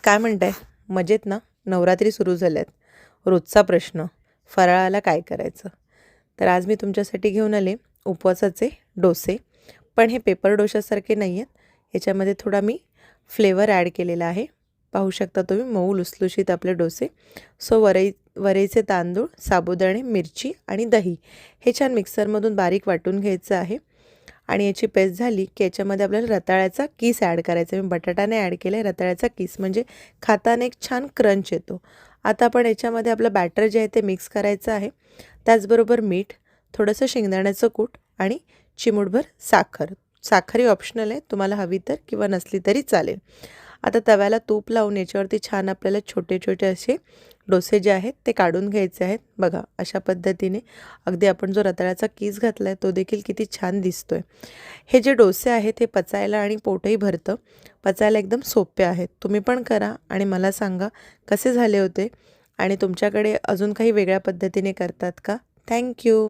काय म्हणताय? मजेत ना? नवरात्री सुरू झाल्यात. रोजचा प्रश्न, फराळाला काय करायचं? तर आज मी तुमच्यासाठी घेऊन आले उपवासाचे डोसे. पण हे पेपर डोशासारखे नाही आहेत. ह्याच्यामध्ये थोडा मी फ्लेवर ॲड केलेला आहे. पाहू शकता तुम्ही मऊ लुसलुशीत आपले डोसे. सो वरईचे तांदूळ, साबुदाणे, मिरची आणि दही हे छान मिक्सरमधून बारीक वाटून घ्यायचं आहे. आणि याची पेस्ट झाली की याच्यामध्ये आपल्याला रताळ्याचा कीस ॲड करायचा आहे. मी बटाटाने ॲड केला आहे रताळ्याचा कीस, म्हणजे खाताना एक छान क्रंच येतो. आता आपण याच्यामध्ये आपलं बॅटर जे आहे ते मिक्स करायचं आहे. त्याचबरोबर मीठ, थोडंसं शेंगदाण्याचं कूट आणि चिमूटभर साखर. साखर ही ऑप्शनल आहे, तुम्हाला हवी तर किंवा नसली तरी चालेल. आता तव्याला तूप लावून याच्यावरती छान आपल्याला छोटे छोटे असे डोसे जे आहेत ते काढून घ्यायचे आहेत. बघा अशा पद्धतीने अगदी आपण जो रताळ्याचा कीस घातला आहे तो देखील किती छान दिसतोय. हे जे डोसे आहेत हे पचायला आणि पोटही भरतं. पचायला एकदम सोपे आहेत. तुम्ही पण करा आणि मला सांगा कसे झाले होते आणि तुमच्याकडे अजून काही वेगळ्या पद्धतीने करतात का? थँक्यू.